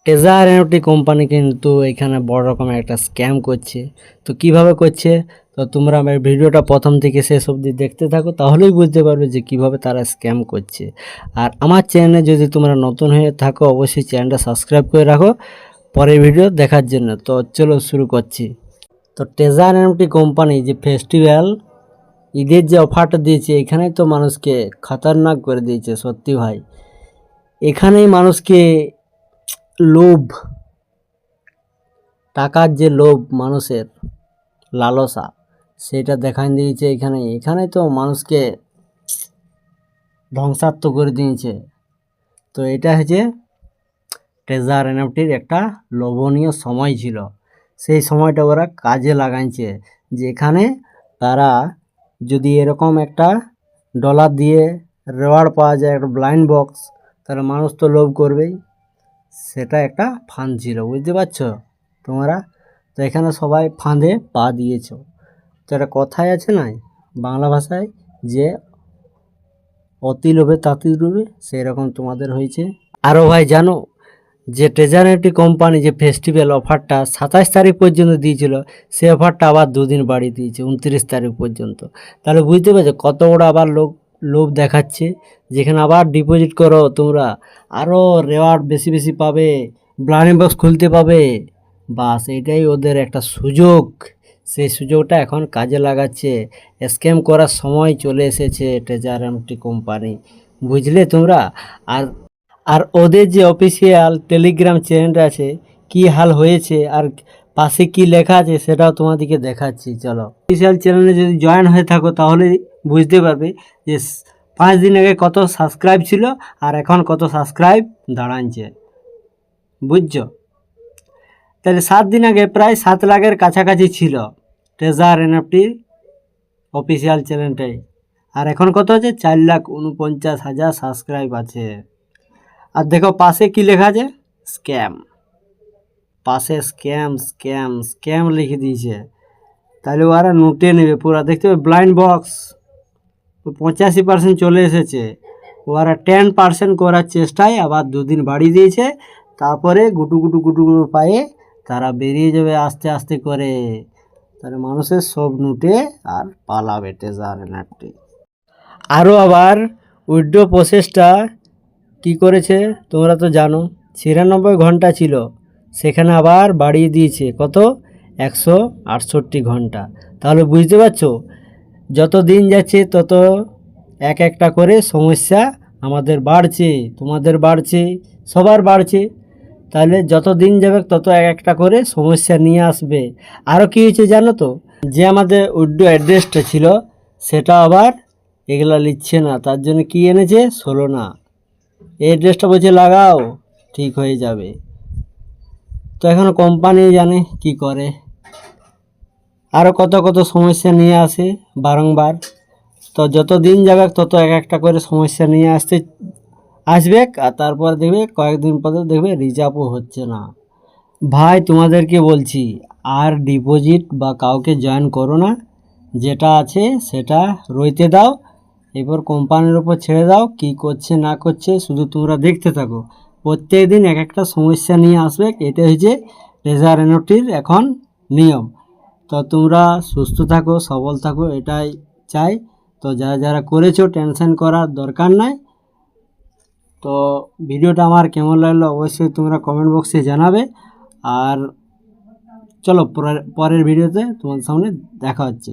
Treasure NFT company কিন্তু এখানে বড় রকমের একটা স্ক্যাম করছে। তো কিভাবে করছে, তো তোমরা আমার ভিডিওটা প্রথম থেকে শেষ অবধি দেখতে থাকো, তাহলেই বুঝতে পারবে যে কিভাবে তারা স্ক্যাম করছে। আর আমার চ্যানেলে যদি তোমরা নতুন হয়ে থাকো, অবশ্যই চ্যানেলটা সাবস্ক্রাইব করে রাখো পরের ভিডিও দেখার জন্য। তো চলো শুরু করছি। তো ট্রেজার এনএফটি কোম্পানি যে ফেস্টিভ্যাল ঈদের যে অফারটা দিয়েছে, এখানেই তো মানুষকে খতরনাক করে দিয়েছে সত্যি ভাই। এখানেই মানুষকে লোভ, টাকার যে লোভ, মানুষের লালসা, সেটা দেখান দিয়েছে এখানে। এখানে তো মানুষকে ধ্বংসাত্মক করে দিয়েছে। তো এটা হচ্ছে ট্রেজার এনএফটির একটা লোভনীয় সময় ছিল। সেই সময়টা ওরা কাজে লাগাইছে, যেখানে তারা যদি এরকম একটা ডলার দিয়ে রেওয়ার্ড পাওয়া যায়, একটা ব্লাইন্ড বক্স, তাহলে মানুষ তো লোভ করবেই। সেটা একটা ফান্ড ছিল, বুঝতে পারছো তোমরা? তো এখানে সবাই ফাঁদে পা দিয়েছ। তো একটা কথাই আছে না বাংলা ভাষায়, যে অতি লোভে তাঁতি ডুবে, সেই রকম তোমাদের হয়েছে। আরও ভাই জানো, যে ট্রেজার এনএফটি কোম্পানি যে ফেস্টিভ্যাল অফারটা 27 তারিখ পর্যন্ত দিয়েছিল, সেই অফারটা আবার দুদিন বাড়িয়ে দিয়েছে 29 তারিখ পর্যন্ত। তাহলে বুঝতে পারছো কত বড় আবার লোভ দেখাচ্ছে। যেখানে আবার ডিপোজিট করো তোমরা, আরও রেওয়ার্ড বেশি বেশি পাবে, ব্লাইন্ড বক্স খুলতে পাবে। বাস এটাই ওদের একটা সুযোগ। সেই সুযোগটা এখন কাজে লাগাচ্ছে। স্ক্যাম করার সময় চলে এসেছে ট্রেজার এনএফটি কোম্পানি, বুঝলে তোমরা? আর আর ওদের যে অফিসিয়াল টেলিগ্রাম চ্যানেলটা আছে, কি হাল হয়েছে আর পাশে কি লেখা আছে সেটাও তোমাদেরকে দেখাচ্ছি। চলো, অফিসিয়াল চ্যানেলে যদি জয়েন হয়ে থাকো তাহলে বুঝতে পারবে যে 5 দিন আগে কত সাবস্ক্রাইব ছিল আর এখন কত সাবস্ক্রাইব দাঁড়াচ্ছে, বুঝছো? তাহলে 7 দিন আগে প্রায় 7 লাখের কাছাকাছি ছিল ট্রেজার এনএফটির অফিসিয়াল চ্যানেলটাই। আর এখন কত আছে? 4,49,000 সাবস্ক্রাইব আছে। আর দেখো পাশে কি লেখা আছে? স্ক্যাম। পাশে স্ক্যাম স্ক্যাম স্ক্যাম লিখে দিয়েছে। তাহলে ওরা নোটে নেবে পুরো, দেখতে হবে ব্লাইন্ড বক্স 85% চলে এসেছে। ওরা 10% করার চেষ্টায় আবার দুদিন বাড়িয়ে দিয়েছে। তারপরে গুটু গুটু গুটু গুটু পায়ে তারা বেরিয়ে যাবে আস্তে আস্তে করে। তাহলে মানুষের সব নোটে আর পালাবে ট্রেজার এনএফটি। আরও আবার উইথড্র প্রসেসটা কি করেছে তোমরা তো জানো, 96 ঘন্টা ছিল, সেখানে আবার বাড়িয়ে দিয়েছে কত? 168 ঘন্টা। তাহলে বুঝতে পারছো, যত দিন যাচ্ছে তত এক একটা করে সমস্যা আমাদের বাড়ছে, তোমাদের বাড়ছে, সবার বাড়ছে। তাহলে যত দিন যাবে তত এক একটা করে সমস্যা নিয়ে আসবে। আরও কী হয়েছে জানো তো, যে আমাদের উইথড্র অ্যাড্রেসটা ছিল সেটা আবার এগুলা নিচ্ছে না। তার জন্য কি এনেছে? 16 না, এই অ্যাড্রেসটা বলছে লাগাও, ঠিক হয়ে যাবে। তো এখন কোম্পানি জানে কি করে, আরও কত কত সমস্যা নিয়ে আসে বারংবার। তো যত দিন যাবে তত এক একটা করে সমস্যা নিয়ে আসবে। আর তারপর দেখবে কয়েকদিন পরে দেখবে রিজার্ভও হচ্ছে না। ভাই তোমাদেরকে বলছি, আর ডিপোজিট বা কাউকে জয়েন করো না, যেটা আছে সেটা রইতে দাও। এরপর কোম্পানির উপর ছেড়ে দাও কি করছে না করছে, শুধু তোমরা দেখতে থাকো। প্রত্যেক দিন এক একটা সমস্যা নিয়ে আসবে। এটা হচ্ছে ট্রেজার এনএফটির এখন নিয়ম। তো তোমরা সুস্থ থাকো, সবল থাকো, এটাই চাই। তো যারা যারা করেছো টেনশন করার দরকার নাই। তো ভিডিওটা আমার কেমন লাগলো অবশ্যই তোমরা কমেন্ট বক্সে জানাবে। আর চলো পরের ভিডিওতে তোমাদের সামনে দেখা হচ্ছে।